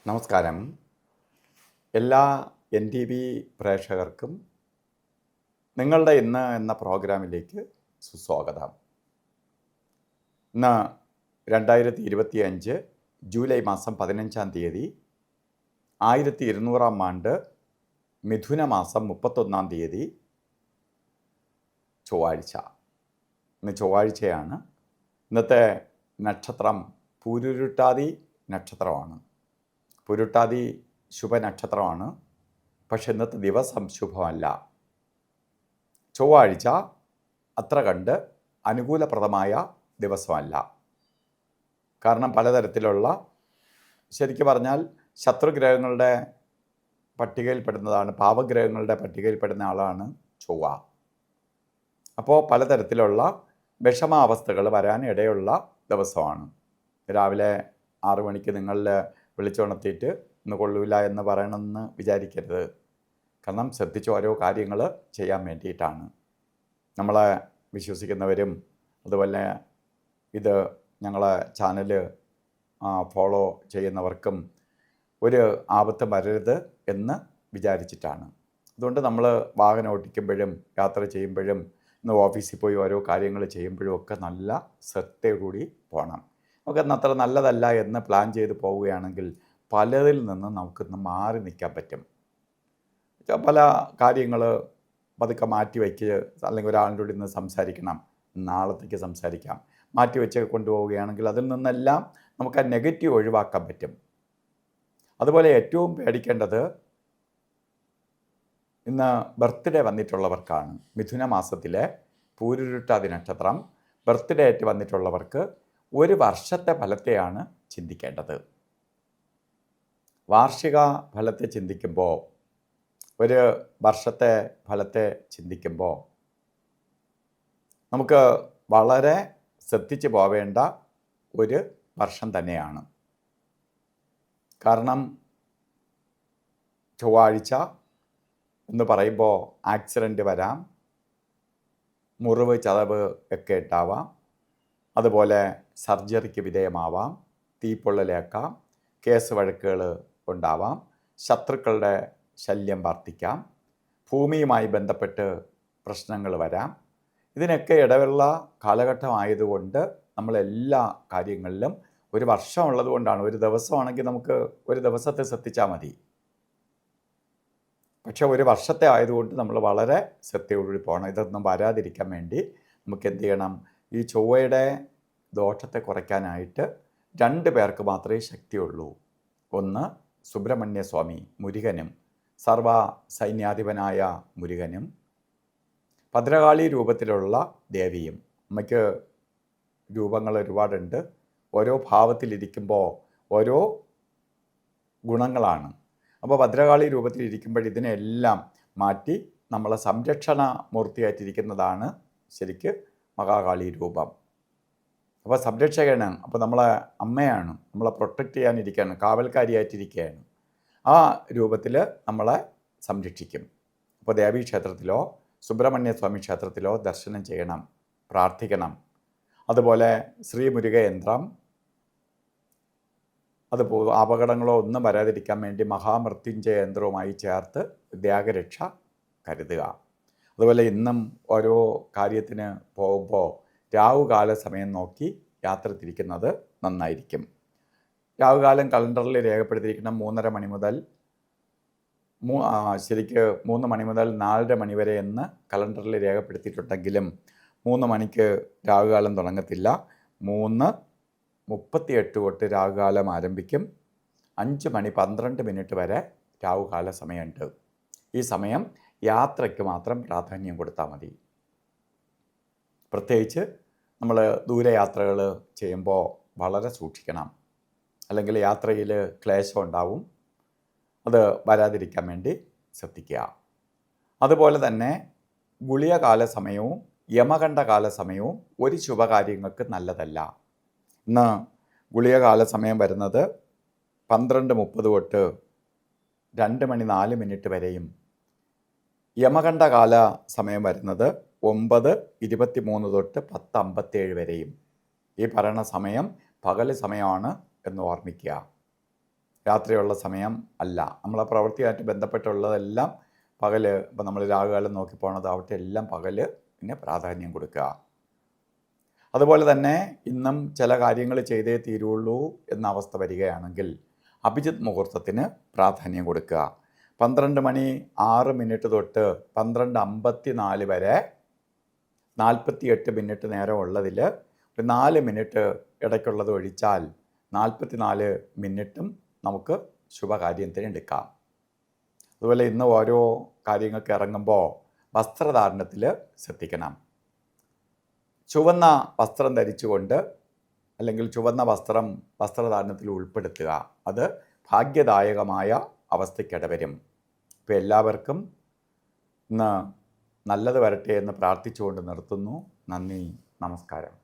നമസ്കാരം. എല്ലാ NTV പ്രേക്ഷകർക്കും നിങ്ങളുടെ ഇന്ന് എന്ന പ്രോഗ്രാമിലേക്ക് സുസ്വാഗതം. ഇന്ന് 2025 ജൂലൈ മാസം 15-ാം തീയതി 1200-ാം ആണ്ട് മിഥുന മാസം 31-ാം തീയതി ചൊവ്വാഴ്ച. ഇന്ന് ചൊവ്വാഴ്ചയാണ്. ഇന്നത്തെ നക്ഷത്രം പൂരുരുട്ടാതി നക്ഷത്രമാണ്. പുരുട്ടാതി ശുഭനക്ഷത്രമാണ്. പക്ഷെ ഇന്നത്തെ ദിവസം ശുഭമല്ല. ചൊവ്വാഴ്ച അത്ര കണ്ട് അനുകൂലപ്രദമായ ദിവസമല്ല. കാരണം പലതരത്തിലുള്ള, ശരിക്കും പറഞ്ഞാൽ ശത്രുഗ്രഹങ്ങളുടെ പട്ടികയിൽപ്പെടുന്നതാണ്, പാപഗ്രഹങ്ങളുടെ പട്ടികയിൽപ്പെടുന്ന ആളാണ് ചൊവ്വ. അപ്പോൾ പലതരത്തിലുള്ള വിഷമാവസ്ഥകൾ വരാൻ ഇടയുള്ള ദിവസമാണ്. രാവിലെ 6 മണിക്ക് നിങ്ങളിൽ വിളിച്ചുണർത്തിയിട്ട് ഇന്ന് കൊള്ളൂല എന്ന് പറയണമെന്ന് വിചാരിക്കരുത്. കാരണം ശ്രദ്ധിച്ച് ഓരോ കാര്യങ്ങൾ ചെയ്യാൻ വേണ്ടിയിട്ടാണ്. നമ്മളെ വിശ്വസിക്കുന്നവരും അതുപോലെ ഇത് ഞങ്ങളെ ചാനൽ ഫോളോ ചെയ്യുന്നവർക്കും ഒരു ആപത്ത് വരരുത് എന്ന് വിചാരിച്ചിട്ടാണ്. അതുകൊണ്ട് നമ്മൾ വാഹനം ഓടിക്കുമ്പോഴും യാത്ര ചെയ്യുമ്പോഴും ഇന്ന് ഓഫീസിൽ പോയി ഓരോ കാര്യങ്ങൾ ചെയ്യുമ്പോഴും ഒക്കെ നല്ല ശ്രദ്ധയോടുകൂടി പോകണം. നമുക്കന്ന് അത്ര നല്ലതല്ല എന്ന് പ്ലാൻ ചെയ്ത് പോവുകയാണെങ്കിൽ പലതിൽ നിന്ന് നമുക്കിന്ന് മാറി നിൽക്കാൻ പറ്റും. പല കാര്യങ്ങൾ പതുക്കെ മാറ്റി വയ്ക്കുക, അല്ലെങ്കിൽ ഒരാളുടെ കൂടി ഇന്ന് സംസാരിക്കണം, നാളത്തേക്ക് സംസാരിക്കാം, മാറ്റി വെച്ച് കൊണ്ടുപോവുകയാണെങ്കിൽ അതിൽ നിന്നെല്ലാം നമുക്ക് ആ നെഗറ്റീവ് ഒഴിവാക്കാൻ പറ്റും. അതുപോലെ ഏറ്റവും പേടിക്കേണ്ടത് ഇന്ന് ബർത്ത്ഡേ വന്നിട്ടുള്ളവർക്കാണ്. മിഥുന മാസത്തിലെ പൂരുരുട്ടാതി നക്ഷത്രം ബർത്ത്ഡേ ആയിട്ട് വന്നിട്ടുള്ളവർക്ക് ഒരു വർഷത്തെ ഫലത്തെയാണ് ചിന്തിക്കേണ്ടത്. വാർഷിക ഫലത്തെ ചിന്തിക്കുമ്പോൾ, ഒരു വർഷത്തെ ഫലത്തെ ചിന്തിക്കുമ്പോൾ നമുക്ക് വളരെ ശ്രദ്ധിച്ച് പോവേണ്ട ഒരു വർഷം തന്നെയാണ്. കാരണം ചൊവ്വാഴ്ച എന്ന് പറയുമ്പോൾ ആക്സിഡൻറ്റ് വരാം, മുറിവ് ചതവ് ഒക്കെ ഉണ്ടാവാം, അതുപോലെ സർജറിക്ക് വിധേയമാവാം, തീപ്പൊള്ളലേക്കാം, കേസ് വഴക്കുകൾ ഉണ്ടാവാം, ശത്രുക്കളുടെ ശല്യം വർദ്ധിക്കാം, ഭൂമിയുമായി ബന്ധപ്പെട്ട് പ്രശ്നങ്ങൾ വരാം. ഇതിനൊക്കെ ഇടവുള്ള കാലഘട്ടമായതുകൊണ്ട് നമ്മളെല്ലാ കാര്യങ്ങളിലും ഒരു വർഷം ഉള്ളതുകൊണ്ടാണ്. ഒരു ദിവസമാണെങ്കിൽ നമുക്ക് ഒരു ദിവസത്തെ ശ്രദ്ധിച്ചാൽ മതി. പക്ഷെ ഒരു വർഷത്തെ ആയതുകൊണ്ട് നമ്മൾ വളരെ ശ്രദ്ധയോടുകൂടി പോകണം. ഇതൊന്നും വരാതിരിക്കാൻ വേണ്ടി നമുക്ക് എന്ത് ചെയ്യണം? ഈ ചൊവ്വയുടെ ദോഷത്തെ കുറയ്ക്കാനായിട്ട് 2 പേർക്ക് മാത്രമേ ശക്തിയുള്ളൂ. ഒന്ന് സുബ്രഹ്മണ്യ സ്വാമി മുരുകനും, സർവ സൈന്യാധിപനായ മുരുകനും, ഭദ്രകാളി രൂപത്തിലുള്ള ദേവിയും. അമ്മയ്ക്ക് രൂപങ്ങൾ ഒരുപാടുണ്ട്. ഓരോ ഭാവത്തിലിരിക്കുമ്പോൾ ഓരോ ഗുണങ്ങളാണ്. അപ്പോൾ ഭദ്രകാളി രൂപത്തിലിരിക്കുമ്പോൾ ഇതിനെല്ലാം മാറ്റി നമ്മളെ സംരക്ഷണ മൂർത്തിയായിട്ടിരിക്കുന്നതാണ് ശരിക്ക് മഹാകാളി രൂപം. അപ്പോൾ സംരക്ഷകനാണ്. അപ്പോൾ നമ്മളെ അമ്മയാണ്, നമ്മളെ പ്രൊട്ടക്റ്റ് ചെയ്യാനിരിക്കുകയാണ്, കാവൽക്കാരിയായിട്ടിരിക്കുകയാണ്. ആ രൂപത്തിൽ നമ്മളെ സംരക്ഷിക്കും. അപ്പോൾ ദേവീക്ഷേത്രത്തിലോ സുബ്രഹ്മണ്യ സ്വാമി ക്ഷേത്രത്തിലോ ദർശനം ചെയ്യണം, പ്രാർത്ഥിക്കണം. അതുപോലെ ശ്രീ മുരുകയന്ത്രം, അതുപോലെ അപകടങ്ങളോ ഒന്നും വരാതിരിക്കാൻ വേണ്ടി മഹാമൃത്യുഞ്ജയ യന്ത്രവുമായി ചേർത്ത് ത്യാഗരക്ഷ കരുതുക. അതുപോലെ ഇന്നും ഓരോ കാര്യത്തിന് പോകുമ്പോൾ രാവുകാല സമയം നോക്കി യാത്ര തിരിക്കുന്നത് നന്നായിരിക്കും. രാവുകാലം കലണ്ടറിൽ രേഖപ്പെടുത്തിയിരിക്കുന്ന 3:30 മണി മുതൽ ശരിക്ക് 3 മണി മുതൽ 4:30 മണി വരെ എന്ന് കലണ്ടറിൽ രേഖപ്പെടുത്തിയിട്ടുണ്ടെങ്കിലും 3 മണിക്ക് രാവുകാലം തുടങ്ങത്തില്ല. 3:38 തൊട്ട് രാവുകാലം ആരംഭിക്കും. 5 മണി 12 മിനിറ്റ് വരെ രാവുകാല സമയമുണ്ട്. ഈ സമയം യാത്രയ്ക്ക് മാത്രം പ്രാധാന്യം കൊടുത്താൽ മതി. പ്രത്യേകിച്ച് നമ്മൾ ദൂരയാത്രകൾ ചെയ്യുമ്പോൾ വളരെ സൂക്ഷിക്കണം. അല്ലെങ്കിൽ യാത്രയിൽ ക്ലേശം ഉണ്ടാവും. അത് വരാതിരിക്കാൻ വേണ്ടി ശ്രദ്ധിക്കുക. അതുപോലെ തന്നെ ഗുളികകാല സമയവും യമകണ്ഠകാല സമയവും ഒരു ശുഭകാര്യങ്ങൾക്ക് നല്ലതല്ല. ഇന്ന് ഗുളികകാല സമയം വരുന്നത് 12:30 തൊട്ട് 2 മണി 4 മിനിറ്റ് വരെയും യമകണ്ഠകാല സമയം വരുന്നത് 9:23 തൊട്ട് 10:57 വരെയും. ഈ പറയുന്ന സമയം പകൽ സമയമാണ് എന്ന് ഓർമ്മിക്കുക. രാത്രിയുള്ള സമയം അല്ല. നമ്മളെ പ്രവൃത്തിയായിട്ട് ബന്ധപ്പെട്ടുള്ളതെല്ലാം പകൽ, ഇപ്പോൾ നമ്മൾ രാഹുകാലം നോക്കി പോണതാവട്ടെ എല്ലാം പകലിന് പ്രാധാന്യം കൊടുക്കുക. അതുപോലെ തന്നെ ഇന്നും ചില കാര്യങ്ങൾ ചെയ്തേ തീരുള്ളൂ എന്ന അവസ്ഥ വരികയാണെങ്കിൽ അഭിജിത്ത് മുഹൂർത്തത്തിന് പ്രാധാന്യം കൊടുക്കുക. 12:06 തൊട്ട് 12:54 വരെ 48 മിനിറ്റ് നേരം ഉള്ളതിൽ ഒരു 4 മിനിറ്റ് ഇടയ്ക്കുള്ളത് ഒഴിച്ചാൽ 44 മിനിറ്റും നമുക്ക് ശുഭകാര്യത്തിന് എടുക്കാം. അതുപോലെ ഇന്ന് ഓരോ കാര്യങ്ങൾക്ക് ഇറങ്ങുമ്പോൾ വസ്ത്രധാരണത്തിൽ ശ്രദ്ധിക്കണം. ചുവന്ന വസ്ത്രം ധരിച്ചുകൊണ്ട് അല്ലെങ്കിൽ ചുവന്ന വസ്ത്രം വസ്ത്രധാരണത്തിൽ ഉൾപ്പെടുത്തുക. അത് ഭാഗ്യദായകമായ അവസ്ഥയ്ക്കിടവരും. ഇപ്പോൾ എല്ലാവർക്കും ഇന്ന് നല്ലത് വരട്ടെ എന്ന് പ്രാർത്ഥിച്ചുകൊണ്ട് നിർത്തുന്നു. നന്ദി, നമസ്കാരം.